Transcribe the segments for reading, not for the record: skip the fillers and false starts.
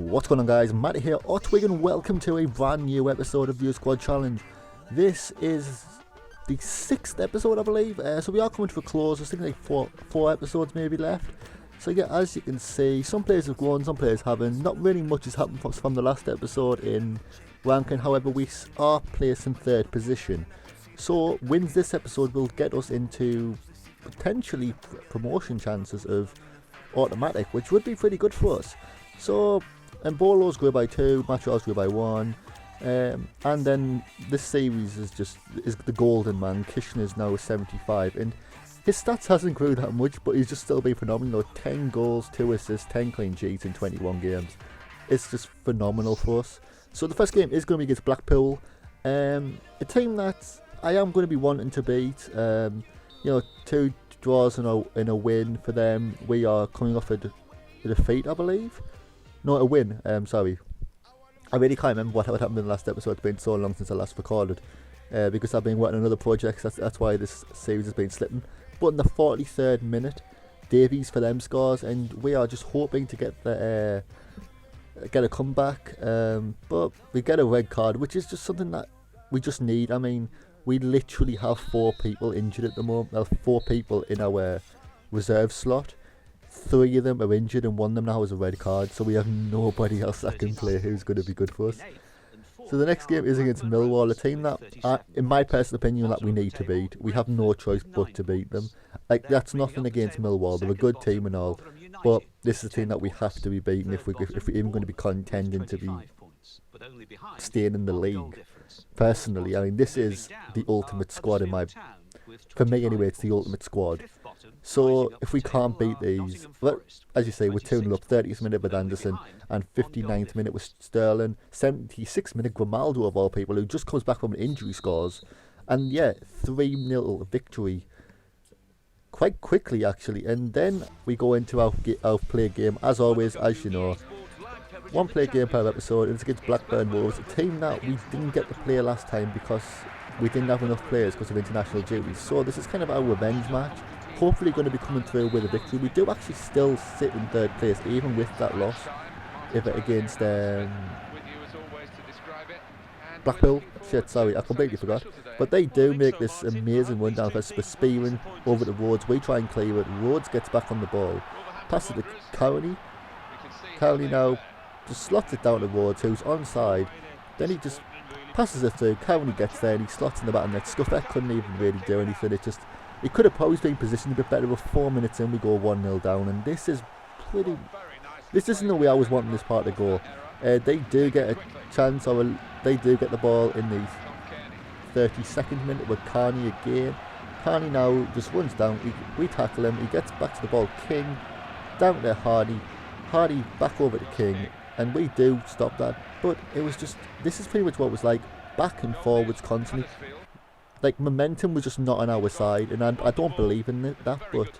What's going on, guys? Matt here, or Twigg, and welcome to a brand new episode of View Squad Challenge. This is the 6th episode, I believe, so we are coming to a close. I think like four episodes maybe left. So yeah, as you can see, some players have won, some players haven't. Not really much has happened from the last episode in ranking. However, we are placed in 3rd position. So wins this episode will get us into potentially promotion chances of automatic, which would be pretty good for us. So Embolo's grew by 2, Macho's grew by 1, and then this series is the golden man. Kishner's now 75, and his stats hasn't grew that much, but he's just still been phenomenal. 10 goals, 2 assists, 10 clean sheets in 21 games. It's just phenomenal for us. So the first game is going to be against Blackpool, a team that I am going to be wanting to beat. 2 draws and a win for them. We are coming off a defeat, I believe. No, a win. Sorry. I really can't remember what happened in the last episode. It's been so long since I last recorded. Because I've been working on other projects. That's why this series has been slipping. But in the 43rd minute, Davies for them scores, and we are just hoping to get a comeback. But we get a red card, which is just something that we just need. I mean, we literally have 4 people injured at the moment. Well, 4 people in our reserve slot. 3 of them are injured and 1 of them now has a red card, so we have nobody else that can play who's going to be good for us. So the next game is against Millwall, a team that, in my personal opinion, that we need to beat. We have no choice but to beat them. Like, that's nothing against Millwall, they're a good team and all, but this is a team that we have to be beaten if we're even going to be contending to be staying in the league. Personally, I mean, this is the ultimate squad for me anyway, it's the ultimate squad. So if we can't beat these, well, as you say, we're 2-0 up. 30th minute with Anderson and 59th minute with Sterling. 76th minute Grimaldo, of all people, who just comes back from an injury, scores. And yeah, 3-0 victory quite quickly actually. And then we go into our play game, as always, as you know. 1 play game per episode. It's against Blackburn Wolves, a team that we didn't get to play last time because we didn't have enough players because of international duties. So this is kind of our revenge match. Hopefully going to be coming through with a victory. We do actually still sit in 3rd place, even with that loss. If it against Blackpool. Shit, sorry, I completely forgot. But they do make this amazing run down for Spearing over the Rhodes. We try and clear it. Rhodes gets back on the ball. Passes to Cowney. Cowney now just slots it down to Rhodes, who's onside. Then he just passes it through. Cowney gets there and he slots in the back of the net. Scuffet couldn't even really do anything. It could have probably been positioned a bit better. With 4 minutes in, we go 1-0 down, and this isn't the way I was wanting this part to go. They do get a chance, or they do get the ball in the 32nd minute with Carney again. Carney now just runs down. We tackle him. He gets back to the ball. King down to Hardy. Hardy back over to King, and we do stop that. But it was just, this is pretty much what it was like, back and forwards constantly. Like, momentum was just not on our side, and I don't believe in that, but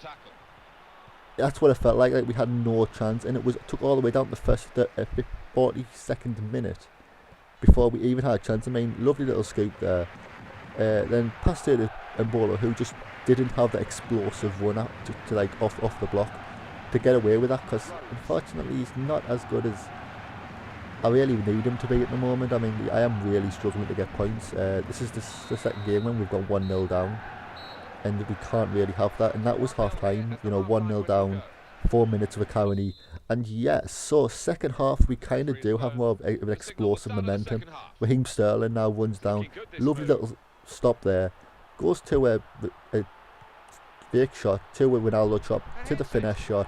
that's what it felt like we had no chance, and it took all the way down to the first 42nd minute before we even had a chance. I mean, lovely little scoop there. Then passed to Embolo, who just didn't have the explosive run out to like off the block to get away with that, because unfortunately he's not as good as I really need him to be at the moment. I mean, I am really struggling to get points. This is the 2nd game when we've gone 1-0 down, and we can't really have that. And that was half time, 1-0 down, 4 minutes of a Cowney. And yes, so second half we kind of do have more of an explosive momentum. Raheem Sterling now runs down, lovely little stop there, goes to a fake shot, to a Ronaldo chop, to the finesse shot,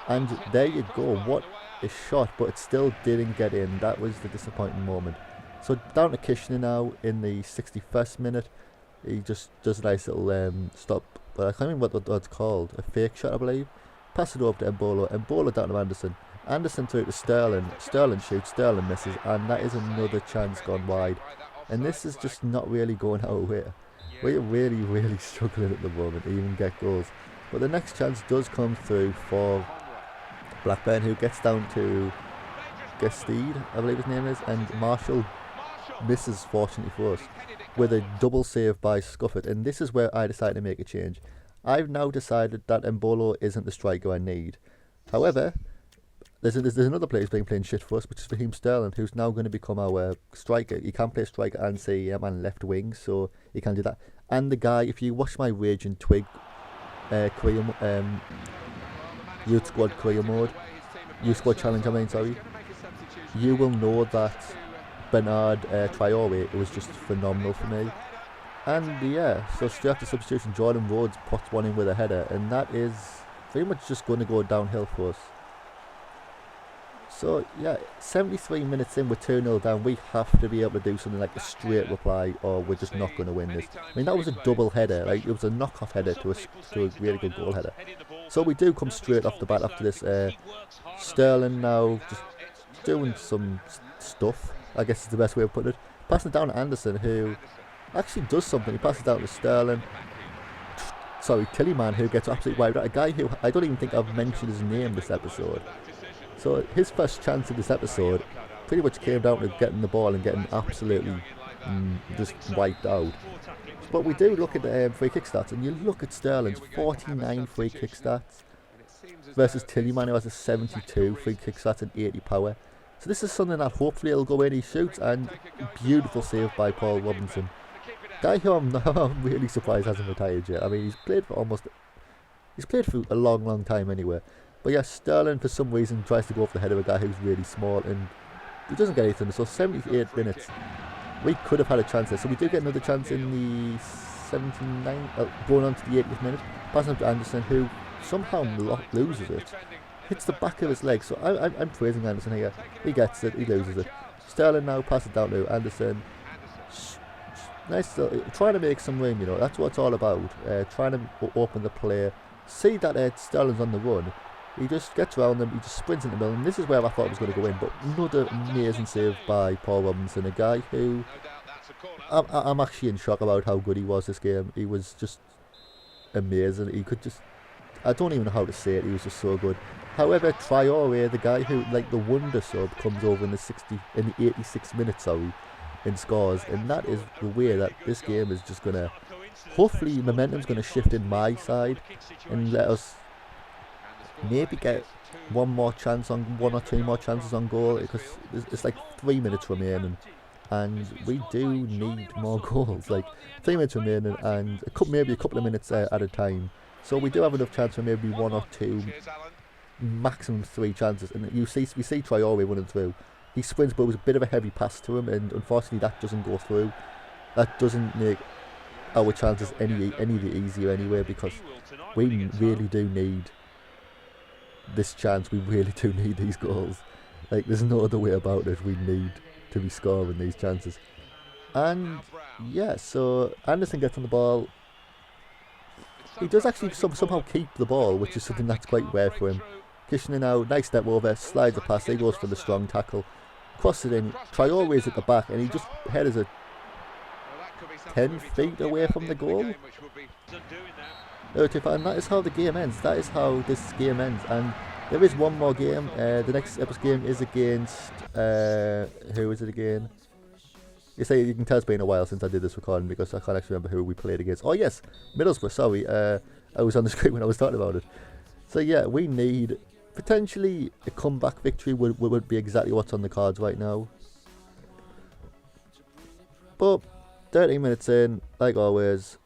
and there you go. What a shot, but it still didn't get in. That was the disappointing moment. So down to Kishner now in the 61st minute. He just does a nice little stop, but I can't remember what that's called, a fake shot I believe. Pass it over to Embolo down to Anderson through to Sterling shoots, Sterling misses, and that is another chance gone wide. And this is just not really going our way. We're really struggling at the moment to even get goals. But the next chance does come through for Blackburn, who gets down to Gestede, I believe his name is, and Marshall misses, fortunately for us, with a double save by Scuffet. And this is where I decided to make a change. I've now decided that Embolo isn't the striker I need. However, there's another player who's been playing shit for us, which is Raheem Sterling, who's now going to become our striker. He can play striker and CM and left wing, so he can do that. And the guy, if you watch my Raging Twigg career, youth squad career mode, youth squad challenge, you will know that Bernard Traore, it was just phenomenal for me. And yeah, so straight after substitution, Jordan Rhodes puts one in with a header, and that is pretty much just going to go downhill for us. So yeah, 73 minutes in, we're 2-0 down. We have to be able to do something like a straight reply, or we're just not going to win this. I mean, that was a double header, like it was a knock-off header to a really good goal header. So we do come straight off the bat after this. Sterling now just doing some stuff, I guess is the best way of putting it. Passing it down to Anderson, who actually does something. He passes it down to Sterling. Sorry, Tillyman, who gets absolutely wiped out. A guy who I don't even think I've mentioned his name this episode. So his first chance in this episode pretty much came down to getting the ball and getting absolutely just wiped out. But we do look at the free kick stats, and you look at Sterling's 49 free kick stats versus Tillyman, who has a 72 free kick stats and 80 power. So this is something that hopefully will go in. He shoots, and beautiful save by Paul Robinson. Guy who I'm really surprised hasn't retired yet. I mean, he's played for a long time anyway. But yeah, Sterling for some reason tries to go off the head of a guy who's really small, and he doesn't get anything. So 78 minutes, we could have had a chance there. So we do get another chance in the 79, going on to the 80th minute. Passing up to Anderson, who somehow loses it. Hits the back of his leg. So I'm praising Anderson here. He gets it, he loses it. Sterling now passes it down to Anderson. Nice, trying to make some room, that's what it's all about. Trying to open the play. See that Sterling's on the run. He just gets around them, he just sprints in the middle, and this is where I thought it was going to go in, but another amazing save by Paul Robinson, a guy who I'm actually in shock about how good he was this game. He was just amazing. He could just, I don't even know how to say it, he was just so good. However, Traore, the guy who, like the wonder sub, comes over in the 86th minute, and scores, and that is the way that this game is just going to, hopefully momentum's going to shift in my side, and let us maybe get one or two more chances on goal, because it's like 3 minutes remaining, and we do need more goals. Like 3 minutes remaining, and maybe a couple of minutes at a time. So we do have enough chance for maybe 1 or 2, maximum 3 chances. And we see Traore running through. He sprints, but it was a bit of a heavy pass to him, and unfortunately that doesn't go through. That doesn't make our chances any easier anyway, because we really do need this chance. We really do need these goals. Like, there's no other way about it. We need to be scoring these chances. And yeah, so Anderson gets on the ball. He does actually somehow keep the ball, which is something that's quite rare for him. Kishner now, nice step over, slides the pass, he goes for the strong tackle, crosses it in. Traore is at the back, and he just headers it 10 feet away from the goal. And that is how the game ends. That is how this game ends. And there is one more game. The next episode game is against who is it again? You can tell it's been a while since I did this recording, because I can't actually remember who we played against. Oh yes, Middlesbrough, sorry. I was on the screen when I was talking about it. So yeah, we need potentially a comeback victory would be exactly what's on the cards right now. But 13 minutes in, like always,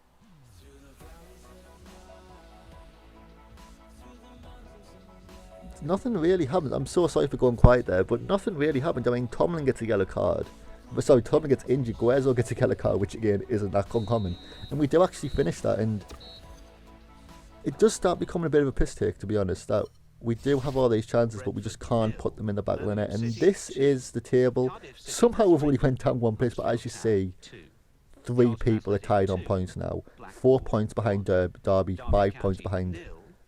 nothing really happened. I'm so sorry for going quiet there, but nothing really happened. I mean, Tomlin gets a yellow card. Tomlin gets injured. Guezo gets a yellow card, which again isn't that uncommon. And we do actually finish that, and it does start becoming a bit of a piss take, to be honest, that we do have all these chances, but we just can't put them in the back of the net. And this is the table. Somehow we've only went down one place, but as you see, 3 people are tied on points now. 4 points behind Derby, 5 points behind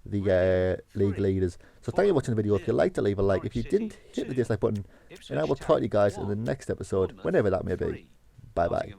the league leaders. So thank you for watching the video. If you liked it, leave a like. If you didn't, hit the dislike button. And I will talk to you guys in the next episode, whenever that may be. Bye bye.